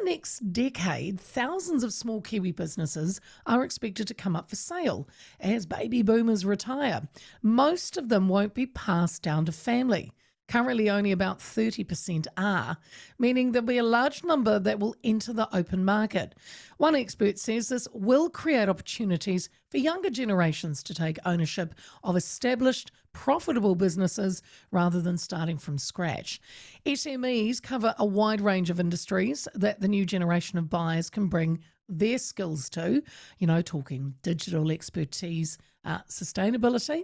next decade, thousands of small Kiwi businesses are expected to come up for sale as baby boomers retire. Most of them won't be passed down to family. Currently, only about 30% are, meaning there'll be a large number that will enter the open market. One expert says this will create opportunities for younger generations to take ownership of established, profitable businesses rather than starting from scratch. SMEs cover a wide range of industries that the new generation of buyers can bring their skills to, talking digital expertise, sustainability.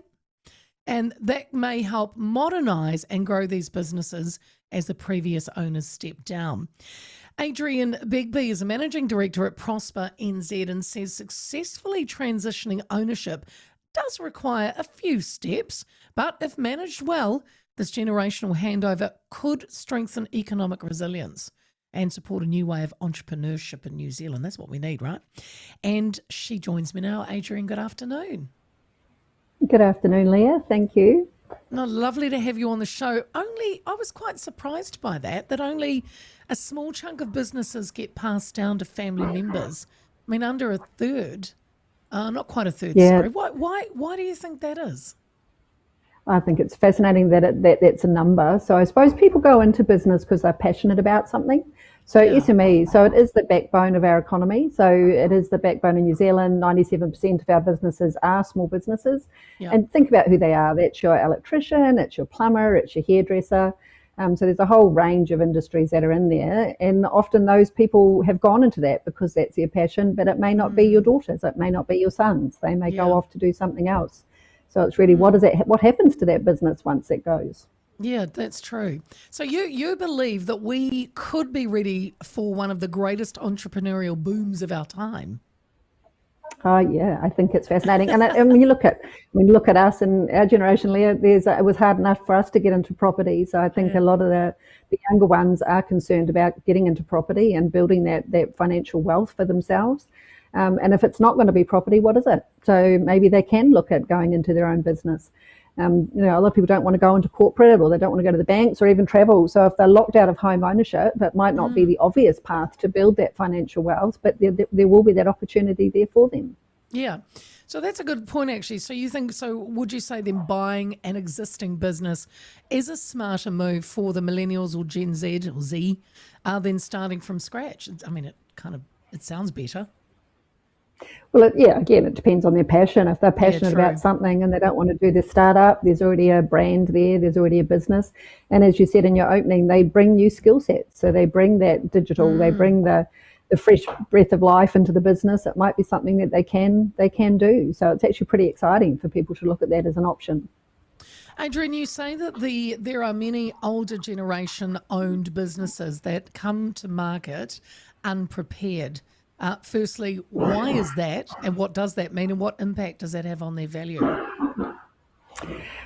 And that may help modernise and grow these businesses as the previous owners step down. Adrienne Begbie is a managing director at Prospa NZ and says successfully transitioning ownership does require a few steps, but if managed well, this generational handover could strengthen economic resilience and support a new way of entrepreneurship in New Zealand. That's what we need, right? And she joins me now. Adrienne, good afternoon. Good afternoon, Leah. Thank you. No, lovely to have you on the show. I was quite surprised by that only a small chunk of businesses get passed down to family members. I mean, under a third, not quite a third, sorry. Why do you think that is? I think it's fascinating that that's a number. So I suppose people go into business because they're passionate about something. So SMEs, so it is the backbone of our economy. So it is the backbone in New Zealand. 97% of our businesses are small businesses. Yeah. And think about who they are. That's your electrician, it's your plumber, it's your hairdresser. So there's a whole range of industries that are in there. And often those people have gone into that because that's their passion, but it may not be your daughters, it may not be your sons. They may go off to do something else. So it's really what happens to that business once it goes. Yeah, that's true. So you believe that we could be ready for one of the greatest entrepreneurial booms of our time? Oh yeah, I think it's fascinating. And when you look at us and our generation, Leah, it was hard enough for us to get into property. So I think a lot of the younger ones are concerned about getting into property and building that financial wealth for themselves. And if it's not going to be property, what is it? So maybe they can look at going into their own business. A lot of people don't want to go into corporate, or they don't want to go to the banks or even travel. So if they're locked out of home ownership, it might not be the obvious path to build that financial wealth, but there will be that opportunity there for them. Yeah. So that's a good point, actually. So would you say then buying an existing business is a smarter move for the millennials or Gen Z or Z than starting from scratch? I mean, it sounds better. Well, again, it depends on their passion. If they're passionate about something and they don't want to do the startup, there's already a brand there's already a business. And as you said in your opening, they bring new skill sets. So they bring that digital, they bring the fresh breath of life into the business. It might be something that they can do. So it's actually pretty exciting for people to look at that as an option. Adrienne, you say that there are many older generation owned businesses that come to market unprepared. Firstly, why is that, and what does that mean, and what impact does that have on their value?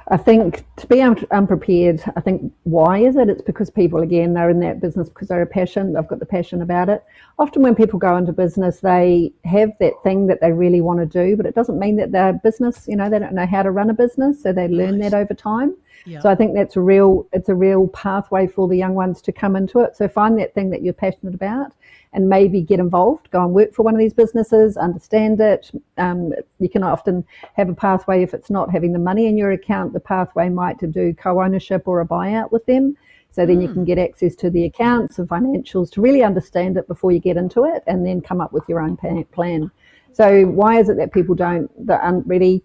I think to be unprepared, I think why is it? It's because people, again, they're in that business because they're they've got the passion about it. Often when people go into business, they have that thing that they really want to do, but it doesn't mean that their business, they don't know how to run a business, so they learn that over time. Yeah. So I think it's a real pathway for the young ones to come into it. So find that thing that you're passionate about and maybe get involved, go and work for one of these businesses, understand it. You can often have a pathway if it's not having the money in your account. The pathway might to do co-ownership or a buyout with them. So then you can get access to the accounts and financials to really understand it before you get into it and then come up with your own plan. So why is it that people aren't ready?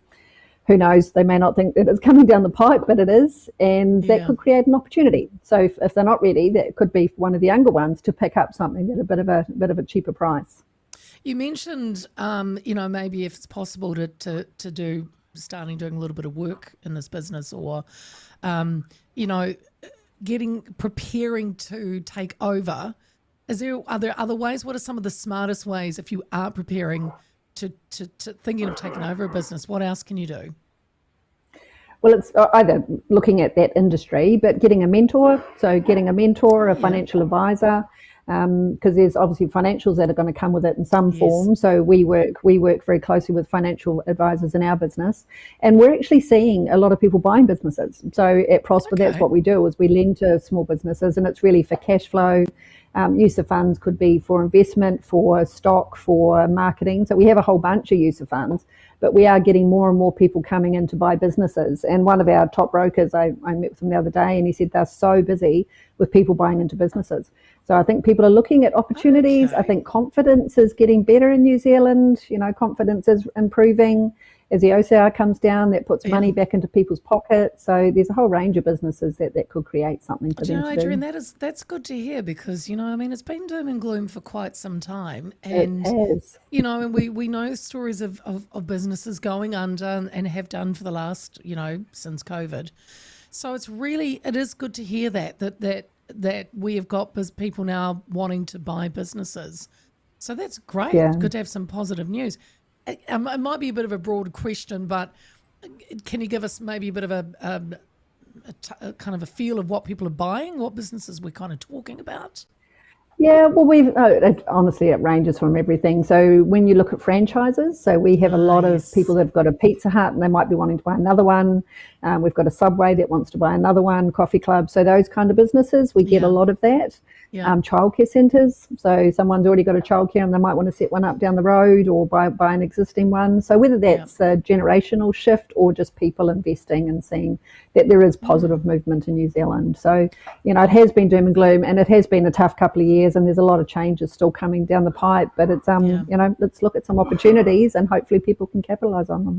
Who knows, they may not think that it's coming down the pipe, but it is, and that could create an opportunity. So if they're not ready, that could be one of the younger ones to pick up something at a bit of a cheaper price. You mentioned, maybe if it's possible to starting doing a little bit of work in this business, or, preparing to take over. Are there other ways? What are some of the smartest ways if you are preparing to thinking of taking over a business? What else can you do? Well, it's either looking at that industry, but getting a mentor. So getting a mentor, a financial advisor, because there's obviously financials that are going to come with it in some form. So we work very closely with financial advisors in our business, and we're actually seeing a lot of people buying businesses. So at Prospa, that's what we do, is we lend to small businesses, and it's really for cash flow. Use of funds could be for investment, for stock, for marketing. So we have a whole bunch of use of funds, but we are getting more and more people coming in to buy businesses. And one of our top brokers, I met with him the other day, and he said they're so busy with people buying into businesses. So I think people are looking at opportunities. Okay. I think confidence is getting better in New Zealand. Confidence is improving. As the OCR comes down, that puts money back into people's pockets. So there's a whole range of businesses that could create something for them to Adrienne, do. that's good to hear because, it's been doom and gloom for quite some time. And, It has. and we know stories of businesses going under and have done for the last, since COVID. So it is good to hear that we have got people now wanting to buy businesses. So that's great. Yeah. Good to have some positive news. It might be a bit of a broad question, but can you give us maybe a bit of a kind of a feel of what people are buying, what businesses we're kind of talking about? Yeah, well, honestly, it ranges from everything. So when you look at franchises, so we have a lot of people that have got a Pizza Hut and they might be wanting to buy another one. We've got a Subway that wants to buy another one, coffee club. So those kind of businesses, we get a lot of that. Childcare centres. So someone's already got a childcare and they might want to set one up down the road or buy an existing one. So whether that's a generational shift or just people investing and seeing that there is positive movement in New Zealand. So, it has been doom and gloom and it has been a tough couple of years and there's a lot of changes still coming down the pipe. But it's, let's look at some opportunities and hopefully people can capitalise on them.